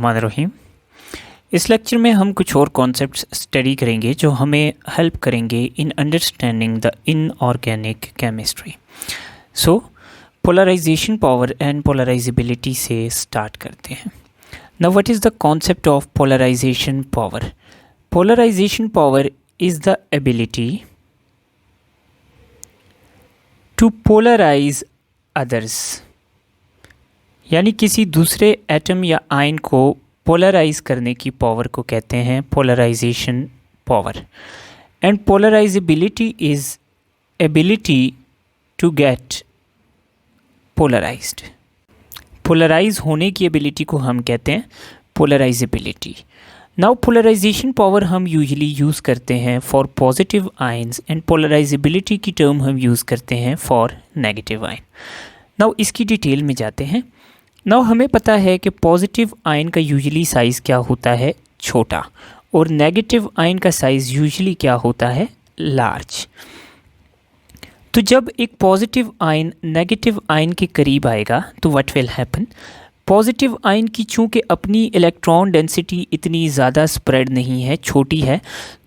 रहीम। इस लेक्चर में हम कुछ और कॉन्सेप्ट्स स्टडी करेंगे जो हमें हेल्प करेंगे in understanding the inorganic chemistry. So polarisation power and polarizability से स्टार्ट करते हैं। Now what is the concept of polarization power? Polarization power is the ability to polarize others, यानी किसी दूसरे एटम या आयन को पोलराइज करने की पावर को कहते हैं polarization power. And polarizability is ability to get polarized. Polarize होने की एबिलिटी को हम कहते हैं पोलराइजेबिलिटी। नाउ पोलराइजेशन पावर हम यूजुअली यूज़ करते हैं for positive ions and polarizability की टर्म हम यूज़ करते हैं फॉर नेगेटिव आयन। नाउ इसकी डिटेल में जाते हैं। नाउ हमें पता है कि पॉजिटिव आयन का यूजुअली साइज़ क्या होता है, छोटा, और नेगेटिव आयन का साइज़ यूजुअली क्या होता है, लार्ज। तो जब एक पॉजिटिव आयन नेगेटिव आयन के करीब आएगा तो what will happen? Positive ion की चूँकि अपनी इलेक्ट्रॉन डेंसिटी इतनी ज़्यादा स्प्रेड नहीं है, छोटी है,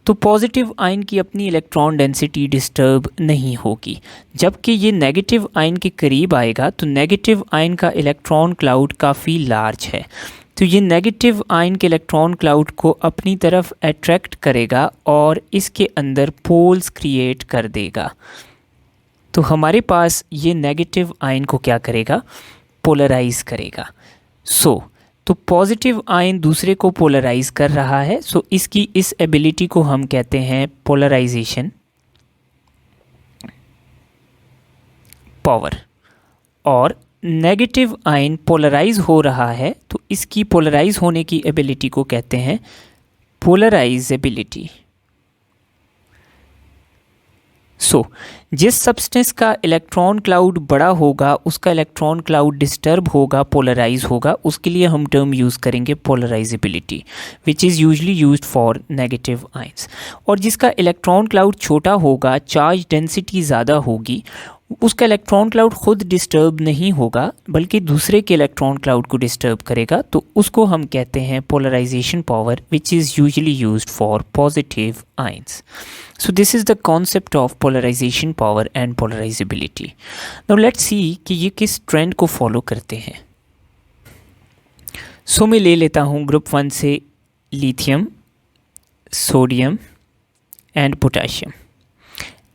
तो पॉजिटिव आयन की अपनी इलेक्ट्रॉन डेंसिटी डिस्टर्ब नहीं होगी। जबकि ये नेगेटिव आयन के करीब आएगा तो नेगेटिव आयन का इलेक्ट्रॉन क्लाउड काफ़ी लार्ज है, तो ये नेगेटिव आयन के इलेक्ट्रॉन क्लाउड को अपनी तरफ अट्रैक्ट करेगा और इसके अंदर पोल्स क्रिएट कर देगा। तो हमारे पास ये नेगेटिव आयन को क्या करेगा, पोलराइज करेगा। तो पॉजिटिव आयन दूसरे को पोलराइज कर रहा है, इसकी इस एबिलिटी को हम कहते हैं पोलराइजेशन पावर। और नेगेटिव आयन पोलराइज हो रहा है तो इसकी पोलराइज होने की एबिलिटी को कहते हैं पोलराइजेबिलिटी। जिस सब्सटेंस का इलेक्ट्रॉन क्लाउड बड़ा होगा, उसका इलेक्ट्रॉन क्लाउड डिस्टर्ब होगा, पोलराइज होगा, उसके लिए हम टर्म यूज़ करेंगे polarisability, which is usually used for negative ions. और जिसका इलेक्ट्रॉन क्लाउड छोटा होगा, चार्ज डेंसिटी ज़्यादा होगी, उसका इलेक्ट्रॉन क्लाउड खुद डिस्टर्ब नहीं होगा बल्कि दूसरे के इलेक्ट्रॉन क्लाउड को डिस्टर्ब करेगा, तो उसको हम कहते हैं polarization power, which is usually used for positive ions. So this is the concept of polarization power and polarizability. Now let's see कि ये किस ट्रेंड को फॉलो करते हैं। मैं ले लेता हूँ ग्रुप 1 से lithium, sodium and potassium,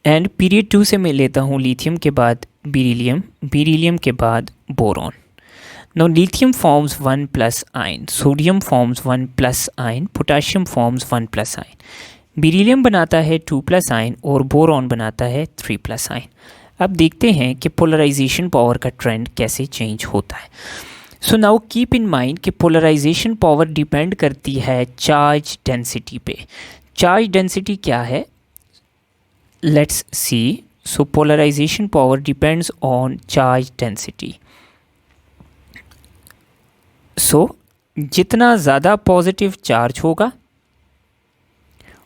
and period 2 से मैं लेता हूँ लिथियम के बाद बेरिलियम, बेरिलियम के बाद boron. Now lithium forms 1+ ion, sodium forms 1+ ion, potassium forms 1+ ion, beryllium बनाता है 2+ आयन और बोरॉन बनाता है 3+ आयन। अब देखते हैं कि पोलराइजेशन पावर का ट्रेंड कैसे चेंज होता है। So now keep in mind कि पोलराइजेशन पावर डिपेंड करती है चार्ज डेंसिटी पे। चार्ज डेंसिटी क्या है, let's see. So polarisation power depends on charge density. So जितना ज़्यादा पॉजिटिव चार्ज होगा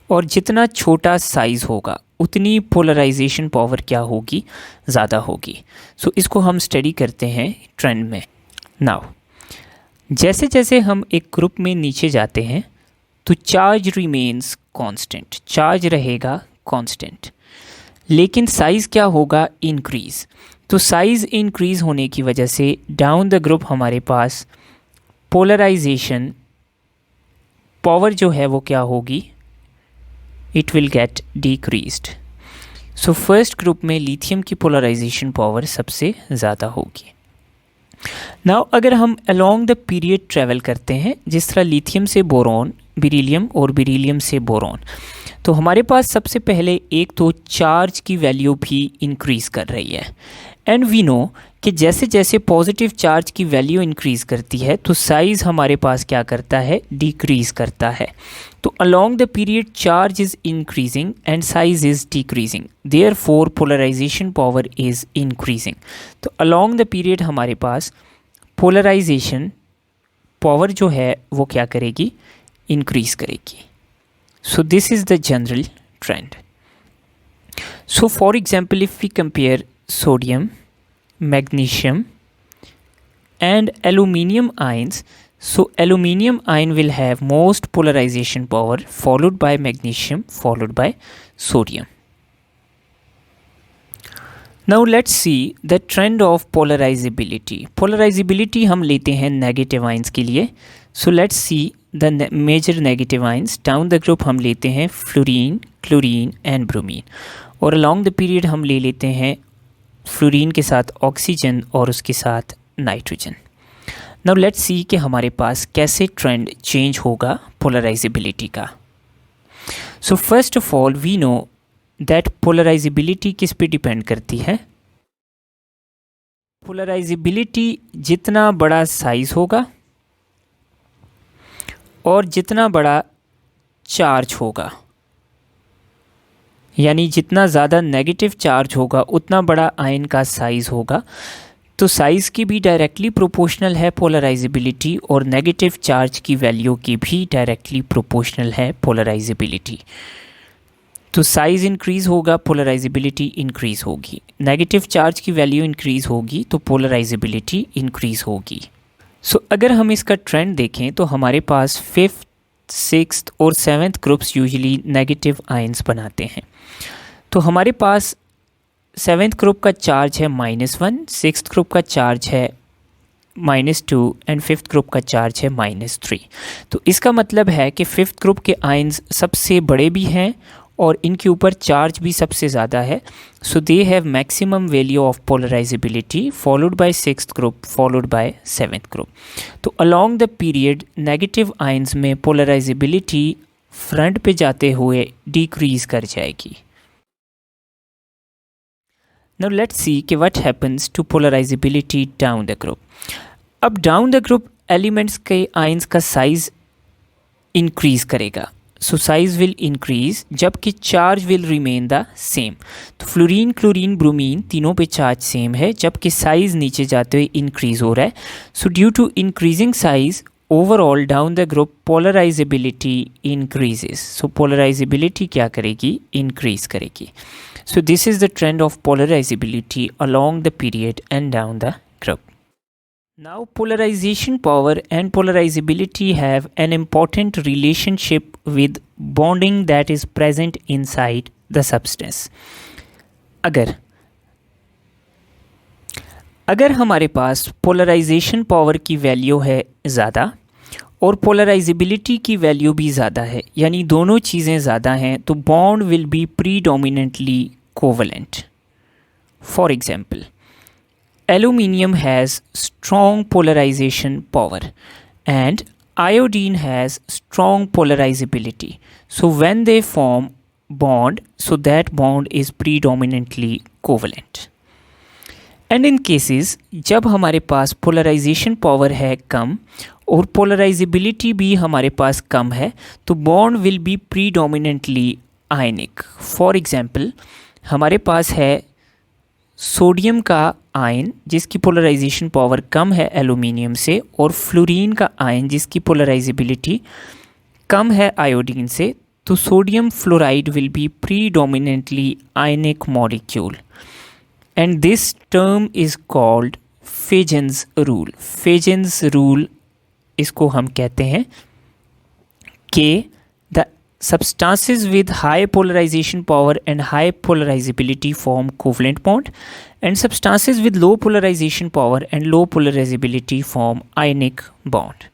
और जितना छोटा साइज़ होगा उतनी पोलराइजेशन पावर क्या होगी, ज़्यादा होगी। इसको हम स्टडी करते हैं ट्रेंड में। नाउ जैसे जैसे हम एक ग्रुप में नीचे जाते हैं तो चार्ज रिमेन्स कांस्टेंट, चार्ज रहेगा कांस्टेंट, लेकिन साइज़ क्या होगा, इंक्रीज़। तो साइज़ इंक्रीज़ होने की वजह से डाउन द ग्रुप हमारे पास पोलराइजेशन पावर जो है वो क्या होगी, it will get decreased. So first group में लिथियम की पोलराइजेशन पावर सबसे ज़्यादा होगी। नाउ अगर हम along द पीरियड ट्रैवल करते हैं, जिस तरह लिथियम से बोरॉन, बेरिलियम और बेरिलियम से बोरॉन, तो हमारे पास सबसे पहले एक तो चार्ज की वैल्यू भी इंक्रीज़ कर रही है। एंड वी नो कि जैसे जैसे पॉजिटिव चार्ज की वैल्यू इंक्रीज़ करती है तो साइज़ हमारे पास क्या करता है, डिक्रीज़ करता है। तो along the period charge is increasing and size is decreasing, therefore polarization power is increasing. तो along the period हमारे पास polarization power जो है वो क्या करेगी, increase करेगी। So this is the general trend. So for example, if we compare sodium, magnesium and aluminium ions, So aluminium ion will have most polarization power, followed by magnesium, followed by sodium. Now let's see the trend of polarizability. Polarizability हम लेते हैं negative ions के लिए. So let's see the major negative ions. Down the group हम लेते हैं fluorine, chlorine and bromine. और along the period हम ले लेते हैं fluorine के साथ oxygen और उसके साथ nitrogen. Now let's see कि हमारे पास कैसे trend change होगा polarizability का. So first of all we know that polarizability किस पे डिपेंड करती है. Polarizability जितना बड़ा साइज होगा और जितना बड़ा चार्ज होगा, यानी जितना ज़्यादा नेगेटिव चार्ज होगा उतना बड़ा आयन का साइज होगा. तो साइज़ की भी डायरेक्टली प्रोपोर्शनल है पोलराइजेबिलिटी और नेगेटिव चार्ज की वैल्यू की भी डायरेक्टली प्रोपोर्शनल है पोलराइजेबिलिटी. तो साइज़ इंक्रीज़ होगा, पोलराइजेबिलिटी इंक्रीज़ होगी. नेगेटिव चार्ज की वैल्यू इंक्रीज़ होगी तो पोलराइजेबिलिटी इंक्रीज़ होगी. सो अगर हम इसका ट्रेंड देखें तो हमारे पास 5th, 6th और 7th groups usually negative ions बनाते हैं. तो हमारे पास 7th ग्रुप का चार्ज है -1, 6th ग्रुप का चार्ज है -2 एंड 5th ग्रुप का चार्ज है -3. तो इसका मतलब है कि 5th ग्रुप के आयंस सबसे बड़े भी हैं और इनके ऊपर चार्ज भी सबसे ज़्यादा है. So they have maximum value of polarisability followed by 6th group followed by 7th group. तो along the period negative ions में पोलराइजेबिलिटी फ्रंट पे जाते हुए डिक्रीज़ कर जाएगी. Now let's see कि what happens to polarizability down the group. अब down the group elements के ions का size increase करेगा. So size will increase जबकि charge will remain the same. तो फ्लोरीन, क्लोरीन, ब्रोमीन तीनों पे charge same है जबकि size नीचे जाते हुए increase हो रहा है. So due to increasing size overall down the group polarizability increases. So polarizability क्या करेगी? Increase करेगी. So this is the trend of polarizability along the period and down the group. Now polarization power and polarizability have an important relationship with bonding that is present inside the substance. अगर हमारे पास polarization power की value है ज़्यादा और polarisability की value भी ज़्यादा है, यानी दोनों चीज़ें ज़्यादा हैं, तो bond will be predominantly covalent. For example, aluminium has strong polarization power and iodine has strong polarizability. So when they form bond, so that bond is predominantly covalent. And in cases जब हमारे पास polarisation power है कम और polarisability भी हमारे पास कम है, तो bond will be predominantly ionic. For example, हमारे पास है सोडियम का आयन जिसकी पोलराइजेशन पावर कम है एल्यूमिनियम से, और फ्लोरीन का आयन जिसकी पोलराइजेबिलिटी कम है आयोडीन से. तो sodium fluoride will be predominantly ionic molecule and this term is called Fijen's rule. Fijen's rule इसको हम कहते हैं कि the substances with high polarization power and high polarizability form covalent bond and substances with low polarization power and low polarizability form ionic bond.